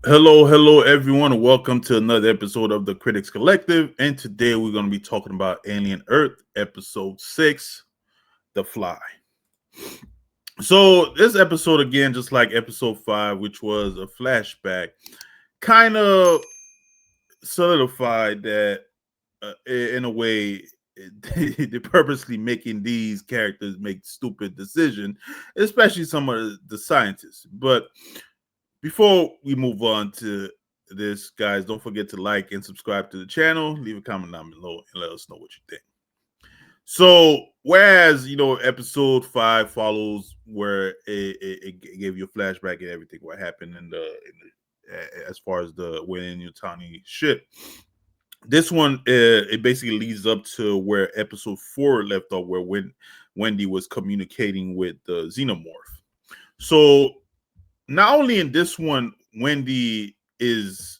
Hello, everyone. Welcome to another episode of the Critics Collective. And today we're going to be talking about Alien Earth, episode 6, The Fly. So, this episode, again, just like episode 5, which was a flashback, kind of solidified that in a way, they're purposely making these characters make stupid decisions, especially some of the scientists. But before we move on to this, guys, don't forget to like and subscribe to the channel. Leave a comment down below and let us know what you think. So, whereas episode 5 follows where it gave you a flashback and everything what happened as far as the Wayne Yutani ship. This one it basically leads up to where episode 4 left off, where Wendy was communicating with the Xenomorph. So not only in this one, Wendy is,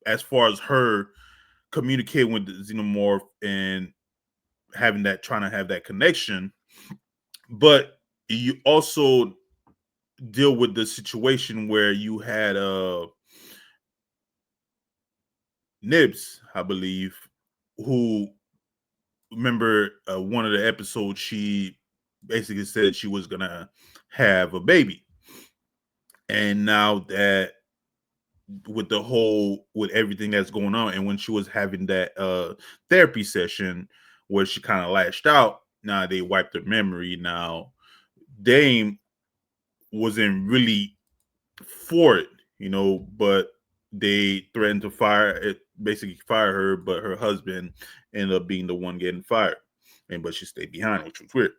as far as her communicating with the Xenomorph and trying to have that connection, but you also deal with the situation where you had Nibs, I believe, who, remember, one of the episodes, she basically said she was gonna have a baby, and now that with everything that's going on, and when she was having that therapy session where she kind of lashed out, now they wiped her memory. Now Dame wasn't really for it, but they threatened to basically fire her, but her husband ended up being the one getting fired, but she stayed behind, which was weird.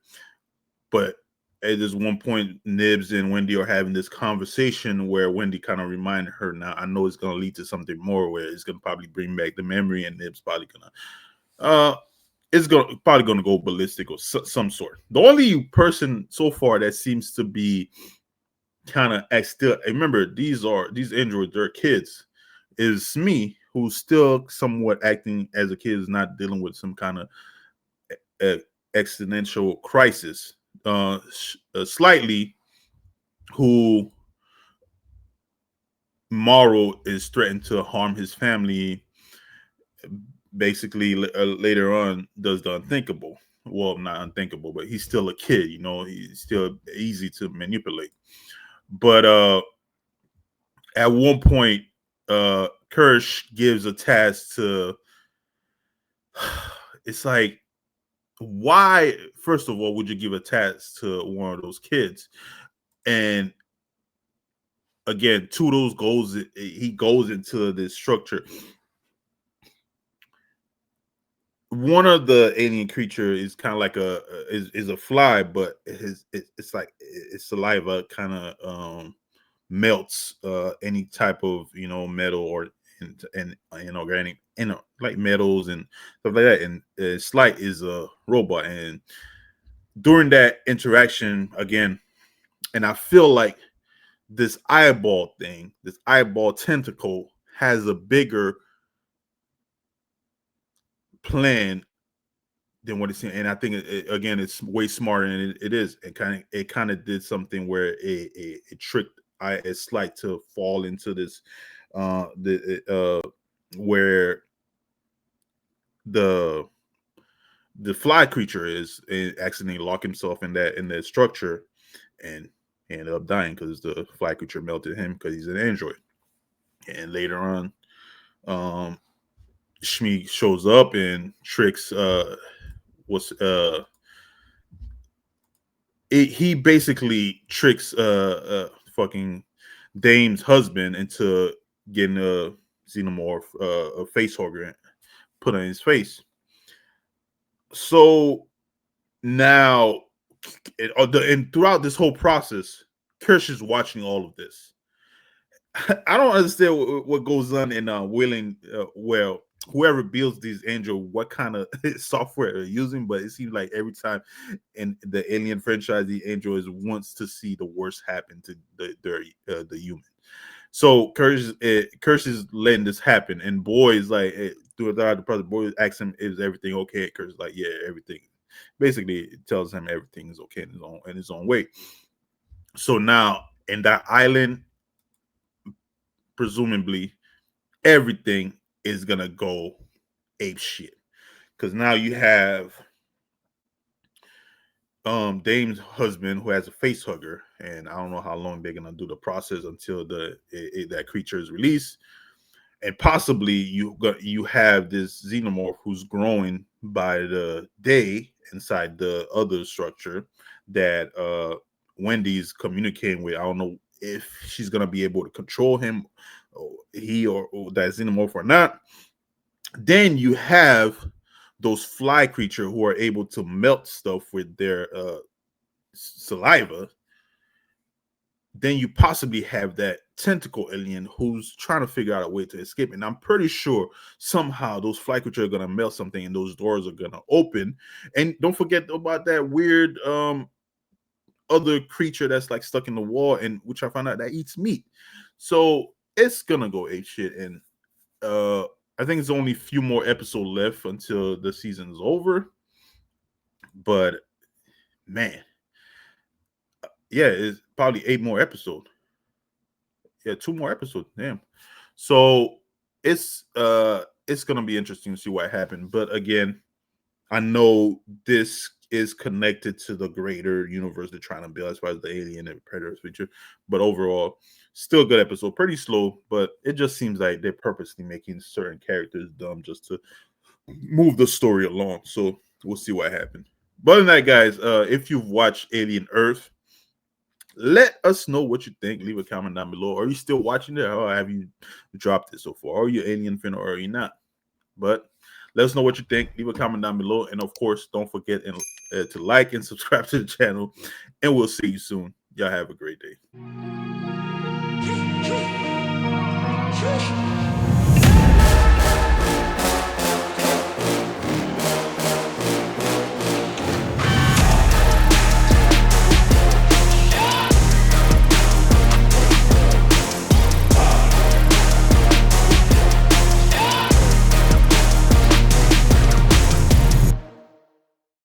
But at this one point, Nibs and Wendy are having this conversation where Wendy kind of reminded her, now I know it's going to lead to something more, where it's going to probably bring back the memory, and Nibs probably going to go ballistic or some sort. The only person so far that seems to be kind of still, remember, these androids, they're kids, is me, who's still somewhat acting as a kid, is not dealing with some kind of existential crisis. Slightly, who Morrow is threatened to harm his family, basically later on does the unthinkable. Well, not unthinkable, but he's still a kid, he's still easy to manipulate. But at one point, Kirsch gives a task to it's like, why, first of all, would you give a task to one of those kids? And again, Toodles goes into this structure. One of the alien creature is kind of like is a fly, but it's like its saliva kind of melts any type of metal or and inorganic, like metals and stuff like that. And Slite is a robot, and during that interaction again, and I feel like this eyeball tentacle has a bigger plan than what it's in. And I think again, it's way smarter than it is. It kind of did something where it tricked Slite to fall into this where the fly creature is, and accidentally lock himself in that structure, and he ended up dying because the fly creature melted him because he's an android. And later on, um Shmi shows up and tricks what's he basically tricks fucking Dame's husband into getting a xenomorph, a facehugger, put on his face. So now, and throughout this whole process, Kirsch is watching all of this. I don't understand what goes on in willing. Well, whoever builds these Android, what kind of software they're using, but it seems like every time in the Alien franchise, the androids wants to see the worst happen to the human. So Kirsch is letting this happen, and boy is like, throughout the process, boy asks him, "Is everything okay?" Kirsch is like, "Yeah, everything." Basically, it tells him everything is okay in his own way. So now in that island, presumably everything is gonna go ape shit. Because now you have Dame's husband who has a facehugger, and I don't know how long they're gonna do the process until that creature is released. And possibly you have this xenomorph who's growing by the day inside the other structure that Wendy's communicating with. I don't know if she's gonna be able to control him, or or that xenomorph or not. Then you have those fly creature who are able to melt stuff with their saliva. Then you possibly have that tentacle alien who's trying to figure out a way to escape. And I'm pretty sure somehow those fly creatures are gonna melt something and those doors are gonna open. And don't forget about that weird other creature that's like stuck in the wall, and which I found out that eats meat. So it's gonna go ape shit. And I think it's only a few more episodes left until the season is over. But man, yeah, it's probably 8 more episodes. Yeah, 2 more episodes. Damn. So it's gonna be interesting to see what happened. But again, I know this is connected to the greater universe they're trying to build as far as the alien and predators feature. But overall, still a good episode. Pretty slow, but it just seems like they're purposely making certain characters dumb just to move the story along. So we'll see what happens. But other than that, guys, if you've watched Alien Earth, let us know what you think. Leave a comment down below. Are you still watching it, or have you dropped it so far? Are you Alien fan or are you not? But let us know what you think. Leave a comment down below. And of course, don't forget to like and subscribe to the channel. And we'll see you soon. Y'all have a great day.